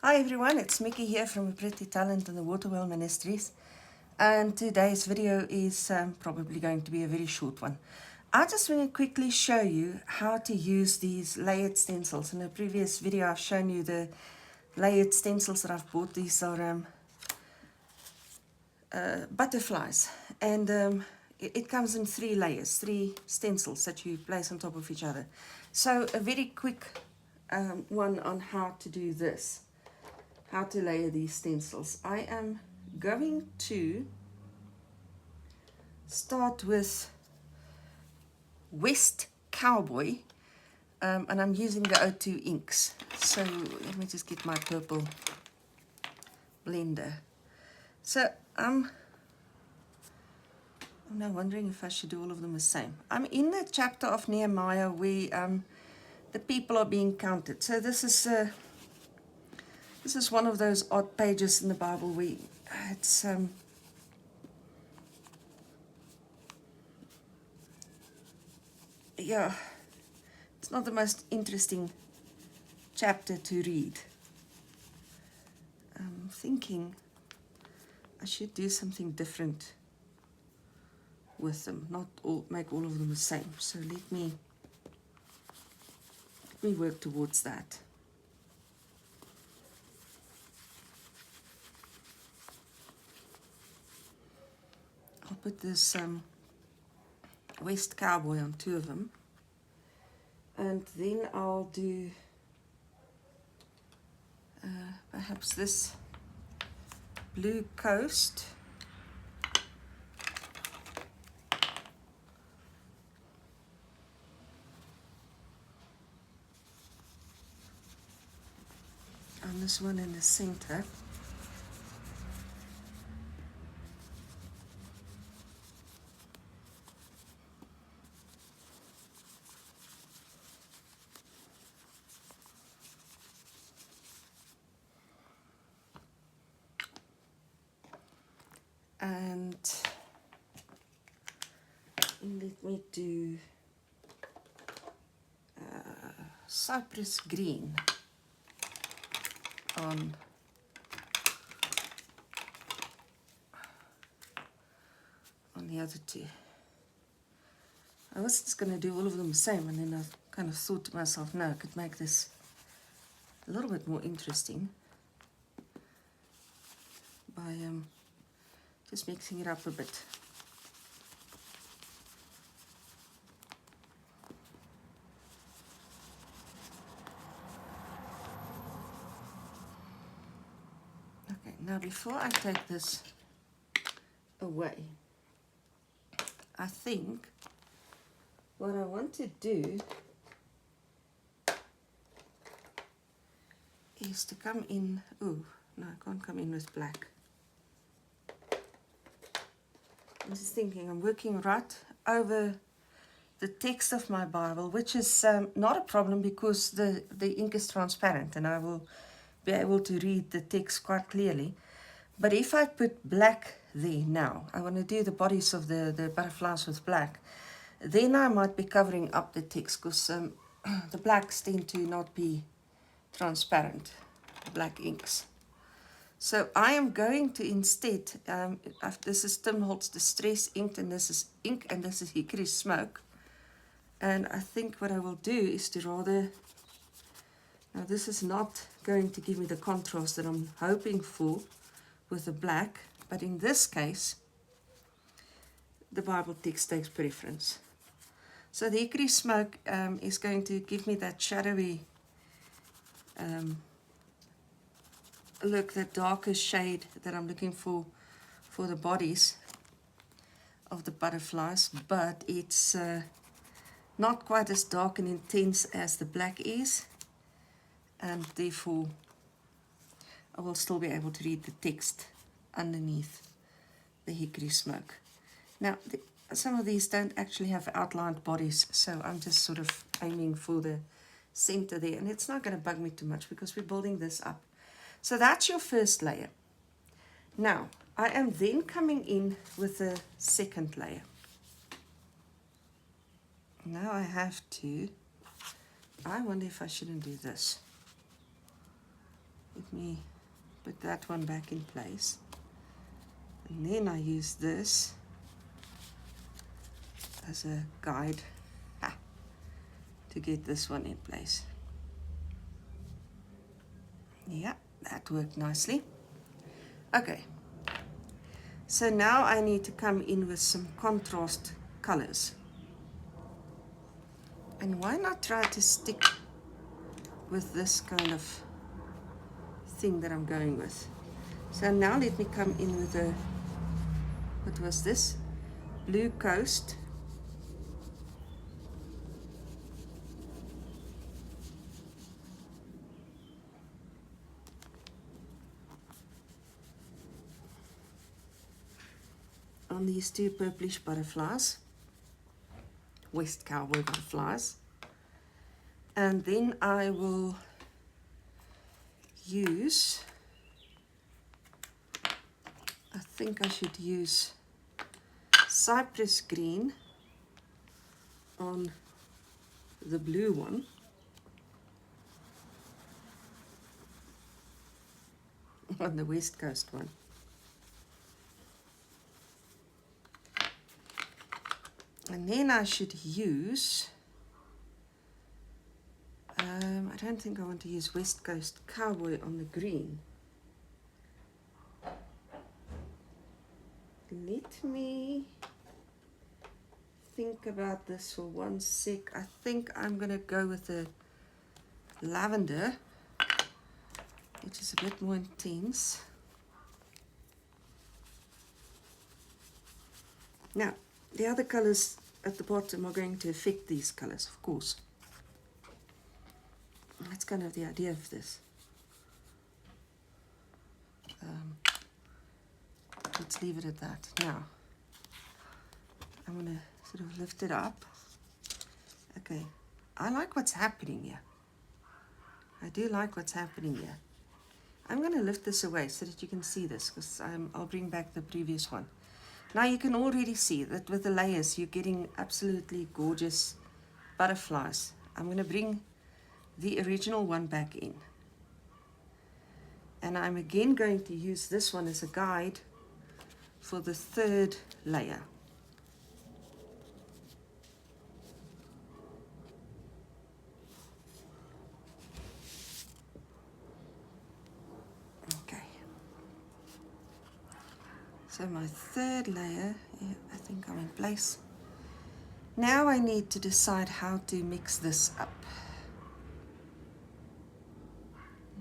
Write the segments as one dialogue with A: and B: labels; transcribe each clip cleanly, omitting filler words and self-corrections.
A: Hi everyone, it's Mickey here from A Pretty Talent and the Waterwell Ministries, and today's video is probably going to be a very short one. I just want to quickly show you how to use these layered stencils. In a previous video I've shown you the layered stencils that I've bought. These are butterflies, and it comes in 3 layers, 3 stencils that you place on top of each other. So a very quick one on how to do this. How to layer these stencils. I am going to start with West Cowboy, and I'm using the O2 inks. So let me just get my purple blender. So I'm now wondering if I should do all of them the same. I'm in the chapter of Nehemiah where the people are being counted. So this is one of those odd pages in the Bible where it's yeah, it's not the most interesting chapter to read. I'm thinking I should do something different with them, not all, make all of them the same. So let me work towards that. I'll put this West Cowboy on 2 of them, and then I'll do perhaps this Blue Coast on this one in the center. And let me do cypress green on the other 2. I was just going to do all of them the same, and then I kind of thought to myself, no, I could make this a little bit more interesting by just mixing it up a bit. Okay, now before I take this away, I think what I want to do is to come in. Oh, no, I can't come in with black. I'm just thinking I'm working right over the text of my Bible, which is not a problem because the ink is transparent and I will be able to read the text quite clearly. But if I put black there now, I want to do the bodies of the butterflies with black, then I might be covering up the text because the blacks tend to not be transparent, black inks. So I am going to instead, this is Tim Holtz Distress Ink, and this is ink, and this is Hickory Smoke. And I think what I will do is to rather, now this is not going to give me the contrast that I'm hoping for with the black, but in this case, the Bible text takes preference. So the Hickory Smoke is going to give me that shadowy look, that darker shade that I'm looking for the bodies of the butterflies, but it's not quite as dark and intense as the black is, and therefore I will still be able to read the text underneath the Hickory Smoke. Now some of these don't actually have outlined bodies, so I'm just sort of aiming for the center there, and it's not going to bug me too much because we're building this up. So that's your first layer. Now, I am then coming in with the second layer. Now I have to, I wonder if I shouldn't do this. Let let me put that one back in place. And then I use this as a guide to get this one in place. Yeah, that worked nicely. Okay, so now I need to come in with some contrast colors. And why not try to stick with this kind of thing that I'm going with? So now let me come in with a, what was this? Blue Coast. On these two purplish butterflies, West Cowboy butterflies. And then I will use, I think I should use Cypress green on the blue one. On the West Coast one. And then I should use, I don't think I want to use West Coast Cowboy on the green. Let me think about this for one sec. I think I'm going to go with the lavender, which is a bit more intense. Now, the other colors at the bottom are going to affect these colors, of course. That's kind of the idea of this. Let's leave it at that. Now, I'm going to sort of lift it up. Okay, I like what's happening here. I do like what's happening here. I'm going to lift this away so that you can see this, because I'll bring back the previous one. Now you can already see that with the layers you're getting absolutely gorgeous butterflies. I'm going to bring the original one back in. And I'm again going to use this one as a guide for the third layer. Okay. So my third layer, yeah, I think I'm in place. Now I need to decide how to mix this up.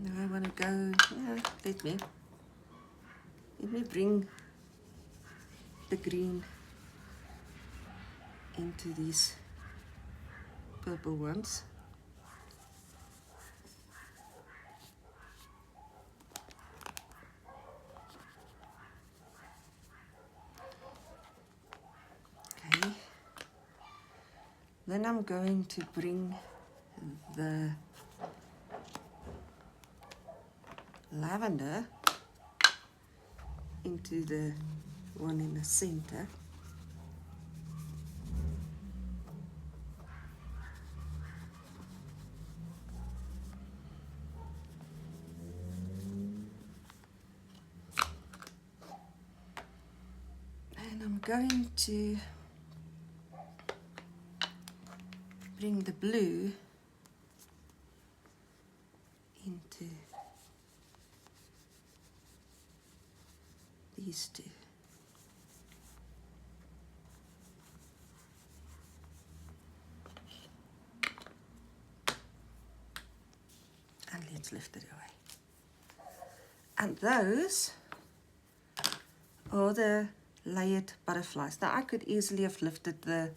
A: Do I want to go, yeah, let me bring the green into these purple ones. Okay. Then I'm going to bring the lavender into the one in the center. And I'm going to bring the blue into these two. And let's lift it away. And those are the layered butterflies. Now I could easily have lifted the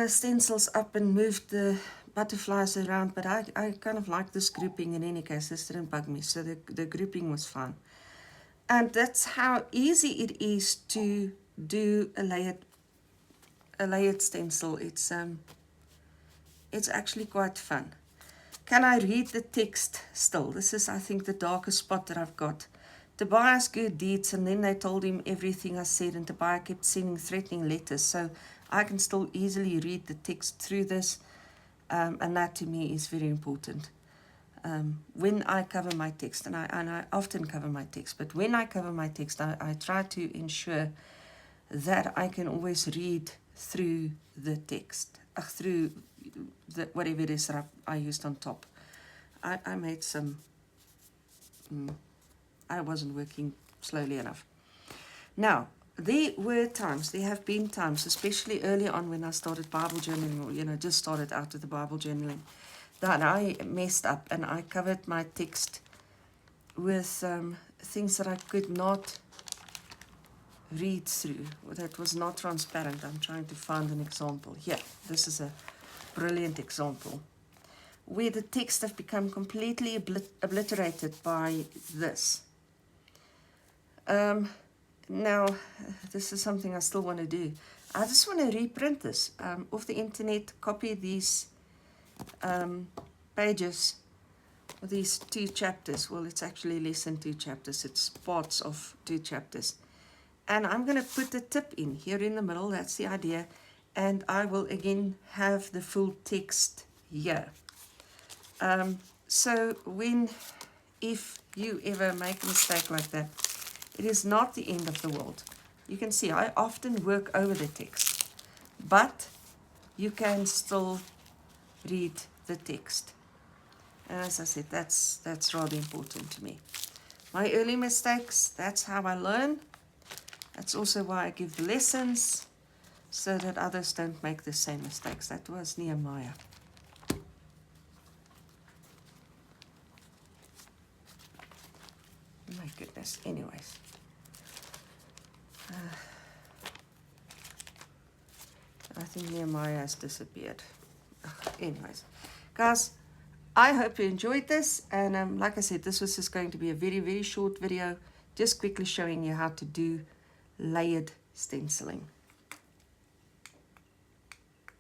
A: stencils up and moved the butterflies around, but I kind of like this grouping in any case. This didn't bug me, so the grouping was fine. And that's how easy it is to do a layered stencil. It's actually quite fun. Can I read the text still? This is, I think, the darkest spot that I've got. Tobias good deeds, and then they told him everything I said, and Tobias kept sending threatening letters, so I can still easily read the text through this, and that to me is very important. when I cover my text, and I often cover my text, but when I cover my text, I try to ensure that I can always read through the text, through whatever it is that I used on top. I made some, I wasn't working slowly enough. Now, there have been times, especially early on when I started Bible journaling, or, just started out with the Bible journaling, that I messed up and I covered my text with things that I could not read through, that was not transparent. I'm trying to find an example. Here, this is a brilliant example where the text have become completely obliterated by this. Now, this is something I still want to do. I just want to reprint this off the internet, copy these pages, these 2 chapters. Well, it's actually less than 2 chapters. It's parts of 2 chapters. And I'm going to put the tip in here in the middle. That's the idea. And I will again have the full text here. So if you ever make a mistake like that, it is not the end of the world. You can see I often work over the text, but you can still read the text. And as I said, that's rather important to me. My early mistakes, that's how I learn. That's also why I give the lessons, so that others don't make the same mistakes. That was Nehemiah. My goodness. Anyways. I think Nehemiah has disappeared. Anyways. Guys, I hope you enjoyed this. And like I said, this was just going to be a very, very short video. Just quickly showing you how to do layered stenciling.